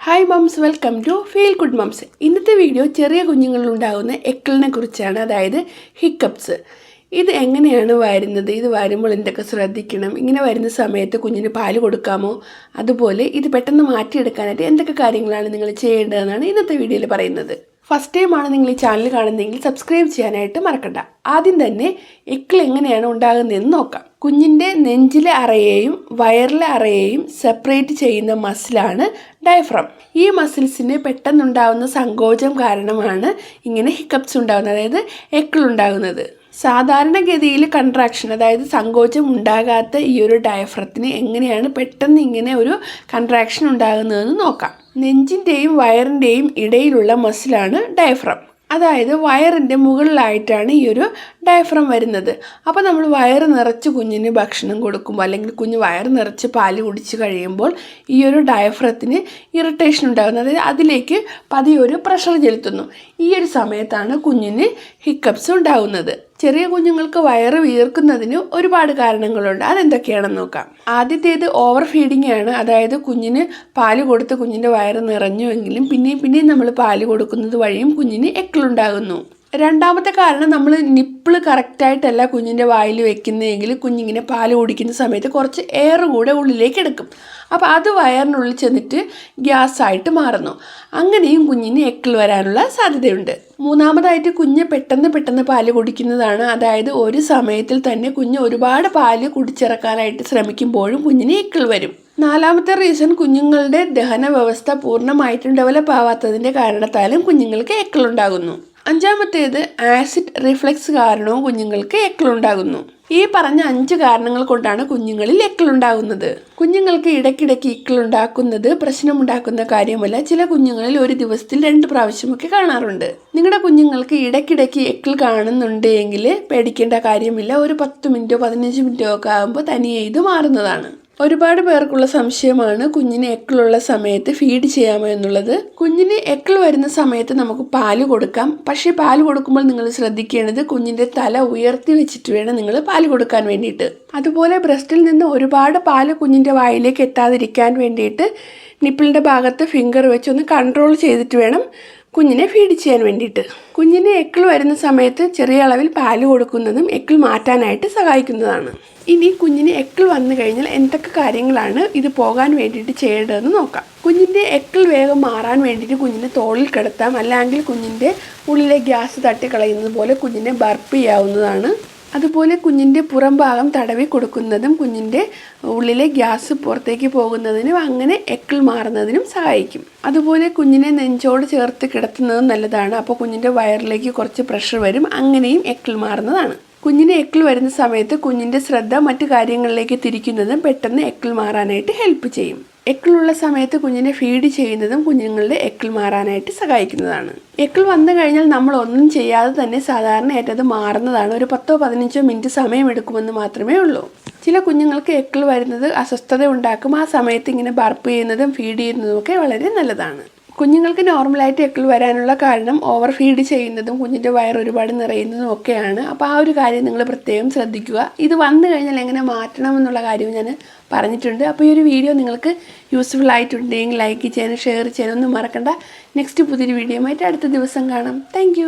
Hi moms, welcome to feel good moms. ഇന്നത്തെ video ചെറിയ കുഞ്ഞുങ്ങളിലുണ്ടാകുന്ന എക്കിളിനെ കുറിച്ചാണ്, അതായത് ഹിക്കപ്സ്. ഇത് എങ്ങനെയാണ് വരുന്നത്, ഇത് വരുമ്പോൾ എന്തൊക്കെ ശ്രദ്ധിക്കണം, ഇങ്ങനെ വരുന്ന സമയത്ത് കുഞ്ഞിന് പാല് കൊടുക്കാമോ, അതുപോലെ ഇത് പെട്ടെന്ന് മാറ്റിയെടുക്കാനായിട്ട് എന്തൊക്കെ കാര്യങ്ങളാണ് നിങ്ങൾ ചെയ്യേണ്ടതെന്നാണ് ഇന്നത്തെ വീഡിയോയിൽ പറയുന്നത്. ഫസ്റ്റ് ടൈമാണ് നിങ്ങൾ ഈ ചാനൽ കാണുന്നതെങ്കിൽ സബ്സ്ക്രൈബ് ചെയ്യാനായിട്ട് മറക്കണ്ട. ആദ്യം തന്നെ എക്കിൾ എങ്ങനെയാണ് ഉണ്ടാകുന്നതെന്ന് നോക്കാം. കുഞ്ഞിൻ്റെ നെഞ്ചിലെ അറയെയും വയറിലെ അറയെയും സെപ്പറേറ്റ് ചെയ്യുന്ന മസിലാണ് ഡയഫ്രം. ഈ മസിൽസിന് പെട്ടെന്നുണ്ടാകുന്ന സങ്കോചം കാരണമാണ് ഇങ്ങനെ ഹിക്കപ്സ് ഉണ്ടാകുന്നത്, അതായത് എക്കിൾ ഉണ്ടാകുന്നത്. സാധാരണഗതിയിൽ കൺട്രാക്ഷൻ, അതായത് സങ്കോചം ഉണ്ടാകാത്ത ഈ ഒരു ഡയഫ്രത്തിന് എങ്ങനെയാണ് പെട്ടെന്ന് ഇങ്ങനെ ഒരു കൺട്രാക്ഷൻ ഉണ്ടാകുന്നതെന്ന് നോക്കാം. നെഞ്ചിൻ്റെയും വയറിൻ്റെയും ഇടയിലുള്ള മസിലാണ് ഡയഫ്രം. അതായത് വയറിൻ്റെ മുകളിലായിട്ടാണ് ഈ ഒരു ഡയഫ്രം വരുന്നത്. അപ്പോൾ നമ്മൾ വയറ് നിറച്ച് കുഞ്ഞിന് ഭക്ഷണം കൊടുക്കുമ്പോൾ, അല്ലെങ്കിൽ കുഞ്ഞ് വയറ് നിറച്ച് പാല് കുടിച്ച് കഴിയുമ്പോൾ ഈ ഒരു ഡയഫ്രത്തിന് ഇറിറ്റേഷൻ ഉണ്ടാകുന്നത്, അതായത് അതിലേക്ക് പതിയെ ഒരു പ്രഷർ ചെലുത്തുന്നു. ഈ ഒരു സമയത്താണ് കുഞ്ഞിന് ഹിക്കപ്സ് ഉണ്ടാകുന്നത്. ചെറിയ കുഞ്ഞുങ്ങൾക്ക് വയറ് വീർക്കുന്നതിന് ഒരുപാട് കാരണങ്ങളുണ്ട്. അതെന്തൊക്കെയാണെന്ന് നോക്കാം. ആദ്യത്തേത് ഓവർ ഫീഡിംഗ് ആണ്. അതായത് കുഞ്ഞിന് പാല് കൊടുത്ത് കുഞ്ഞിൻ്റെ വയറ് നിറഞ്ഞുവെങ്കിലും പിന്നെയും നമ്മൾ പാല് കൊടുക്കുന്നത് വഴിയും കുഞ്ഞിന് എക്കിളുണ്ടാകുന്നു. രണ്ടാമത്തെ കാരണം, നമ്മൾ നിപ്പിള് കറക്റ്റായിട്ടല്ല കുഞ്ഞിൻ്റെ വായിൽ വെക്കുന്നതെങ്കിൽ കുഞ്ഞിങ്ങനെ പാല് കുടിക്കുന്ന സമയത്ത് കുറച്ച് എയർ കൂടെ ഉള്ളിലേക്ക് എടുക്കും. അപ്പോൾ അത് വയറിനുള്ളിൽ ചെന്നിട്ട് ഗ്യാസായിട്ട് മാറുന്നു. അങ്ങനെയും കുഞ്ഞിന് എക്കിൾ വരാനുള്ള സാധ്യതയുണ്ട്. മൂന്നാമതായിട്ട്, കുഞ്ഞ് പെട്ടെന്ന് പാല് കുടിക്കുന്നതാണ്. അതായത് ഒരു സമയത്തിൽ തന്നെ കുഞ്ഞ് ഒരുപാട് പാല് കുടിച്ചിറക്കാനായിട്ട് ശ്രമിക്കുമ്പോഴും കുഞ്ഞിന് എക്കിൾ വരും. നാലാമത്തെ റീസൺ, കുഞ്ഞുങ്ങളുടെ ദഹന വ്യവസ്ഥ പൂർണ്ണമായിട്ടും ഡെവലപ്പ് ആവാത്തതിൻ്റെ കാരണത്താലും കുഞ്ഞുങ്ങൾക്ക് എക്കിളുണ്ടാകുന്നു. അഞ്ചാമത്തേത്, ആസിഡ് റിഫ്ലക്സ് കാരണവും കുഞ്ഞുങ്ങൾക്ക് എക്കിളുണ്ടാകുന്നു. ഈ പറഞ്ഞ 5 കാരണങ്ങൾ കൊണ്ടാണ് കുഞ്ഞുങ്ങളിൽ എക്കിളുണ്ടാകുന്നത്. കുഞ്ഞുങ്ങൾക്ക് ഇടയ്ക്കിടയ്ക്ക് എക്കിളുണ്ടാക്കുന്നത് പ്രശ്നമുണ്ടാക്കുന്ന കാര്യമല്ല. ചില കുഞ്ഞുങ്ങളിൽ ഒരു ദിവസത്തിൽ 2 പ്രാവശ്യമൊക്കെ കാണാറുണ്ട്. നിങ്ങളുടെ കുഞ്ഞുങ്ങൾക്ക് ഇടയ്ക്കിടയ്ക്ക് എക്കിൾ കാണുന്നുണ്ടെങ്കിൽ പേടിക്കേണ്ട കാര്യമില്ല. ഒരു 10 മിനിറ്റോ 15 മിനിറ്റോ ഒക്കെ ആകുമ്പോൾ തനിയെ ഇത് മാറുന്നതാണ്. ഒരുപാട് പേർക്കുള്ള സംശയമാണ് കുഞ്ഞിന് എക്കിളുള്ള സമയത്ത് ഫീഡ് ചെയ്യാമോ എന്നുള്ളത്. കുഞ്ഞിന് എക്കിൾ വരുന്ന സമയത്ത് നമുക്ക് പാല് കൊടുക്കാം. പക്ഷേ പാല് കൊടുക്കുമ്പോൾ നിങ്ങൾ ശ്രദ്ധിക്കേണ്ടത് കുഞ്ഞിൻ്റെ തല ഉയർത്തി വെച്ചിട്ട് വേണം നിങ്ങൾ പാല് കൊടുക്കാൻ വേണ്ടിയിട്ട്. അതുപോലെ ബ്രസ്റ്റിൽ നിന്ന് ഒരുപാട് പാല് കുഞ്ഞിൻ്റെ വായിലേക്ക് എത്താതിരിക്കാൻ വേണ്ടിയിട്ട് നിപ്പിളിൻ്റെ ഭാഗത്ത് ഫിംഗർ വെച്ച് ഒന്ന് കൺട്രോൾ ചെയ്തിട്ട് വേണം കുഞ്ഞിനെ ഫീഡ് ചെയ്യാൻ വേണ്ടിയിട്ട്. കുഞ്ഞിന് എക്കിൾ വരുന്ന സമയത്ത് ചെറിയ അളവിൽ പാല് കൊടുക്കുന്നതും എക്കിൾ മാറ്റാനായിട്ട് സഹായിക്കുന്നതാണ്. ഇനി കുഞ്ഞിന് എക്കിൾ വന്നു കഴിഞ്ഞാൽ എന്തൊക്കെ കാര്യങ്ങളാണ് ഇത് പോകാൻ വേണ്ടിയിട്ട് ചെയ്യേണ്ടതെന്ന് നോക്കാം. കുഞ്ഞിൻ്റെ എക്കിൾ വേഗം മാറാൻ വേണ്ടിയിട്ട് കുഞ്ഞിനെ തോളിൽ കിടത്താം. അല്ലെങ്കിൽ കുഞ്ഞിൻ്റെ ഉള്ളിലെ ഗ്യാസ് തട്ടിക്കളയുന്നത് പോലെ കുഞ്ഞിനെ ബർപ്പ് ചെയ്യാവുന്നതാണ്. അതുപോലെ കുഞ്ഞിൻ്റെ പുറം ഭാഗം തടവി കൊടുക്കുന്നതും കുഞ്ഞിൻ്റെ ഉള്ളിലെ ഗ്യാസ് പുറത്തേക്ക് പോകുന്നതിനും അങ്ങനെ എക്കിൾ മാറുന്നതിനും സഹായിക്കും. അതുപോലെ കുഞ്ഞിനെ നെഞ്ചോട് ചേർത്ത് കിടത്തുന്നതും നല്ലതാണ്. അപ്പോൾ കുഞ്ഞിൻ്റെ വയറിലേക്ക് കുറച്ച് പ്രഷർ വരും. അങ്ങനെയും എക്കിൾ മാറുന്നതാണ്. കുഞ്ഞിന് എക്കിൾ വരുന്ന സമയത്ത് കുഞ്ഞിൻ്റെ ശ്രദ്ധ മറ്റു കാര്യങ്ങളിലേക്ക് തിരിക്കുന്നതും പെട്ടെന്ന് എക്കിൾ മാറാനായിട്ട് ഹെൽപ്പ് ചെയ്യും. എക്കിളുള്ള സമയത്ത് കുഞ്ഞിനെ ഫീഡ് ചെയ്യുന്നതും കുഞ്ഞുങ്ങളുടെ എക്കിൾ മാറാനായിട്ട് സഹായിക്കുന്നതാണ്. എക്കിൾ വന്നു കഴിഞ്ഞാൽ നമ്മൾ ഒന്നും ചെയ്യാതെ തന്നെ സാധാരണയായിട്ട് അത് മാറുന്നതാണ്. ഒരു 10-15 മിനിറ്റ് സമയമെടുക്കുമെന്ന് മാത്രമേ ഉള്ളൂ. ചില കുഞ്ഞുങ്ങൾക്ക് എക്കിൾ വരുന്നത് അസ്വസ്ഥത ഉണ്ടാക്കും. ആ സമയത്ത് ഇങ്ങനെ ബർപ്പ് ചെയ്യുന്നതും ഫീഡ് ചെയ്യുന്നതും ഒക്കെ വളരെ നല്ലതാണ്. കുഞ്ഞുങ്ങൾക്ക് നോർമലായിട്ട് എക്കിൾ വരാനുള്ള കാരണം ഓവർ ഫീഡ് ചെയ്യുന്നതും കുഞ്ഞിൻ്റെ വയർ ഒരുപാട് നിറയുന്നതും ഒക്കെയാണ്. അപ്പോൾ ആ ഒരു കാര്യം നിങ്ങൾ പ്രത്യേകം ശ്രദ്ധിക്കുക. ഇത് വന്നു കഴിഞ്ഞാൽ എങ്ങനെ മാറ്റണം എന്നുള്ള കാര്യവും ഞാൻ പറഞ്ഞിട്ടുണ്ട്. അപ്പോൾ ഈ ഒരു വീഡിയോ നിങ്ങൾക്ക് യൂസ്ഫുൾ ആയിട്ടുണ്ടെങ്കിൽ ലൈക്ക് ചെയ്യാനും ഷെയർ ചെയ്യാനും ഒന്നും മറക്കണ്ട. നെക്സ്റ്റ് പുതിയൊരു വീഡിയോ ആയിട്ട് അടുത്ത ദിവസം കാണാം. താങ്ക്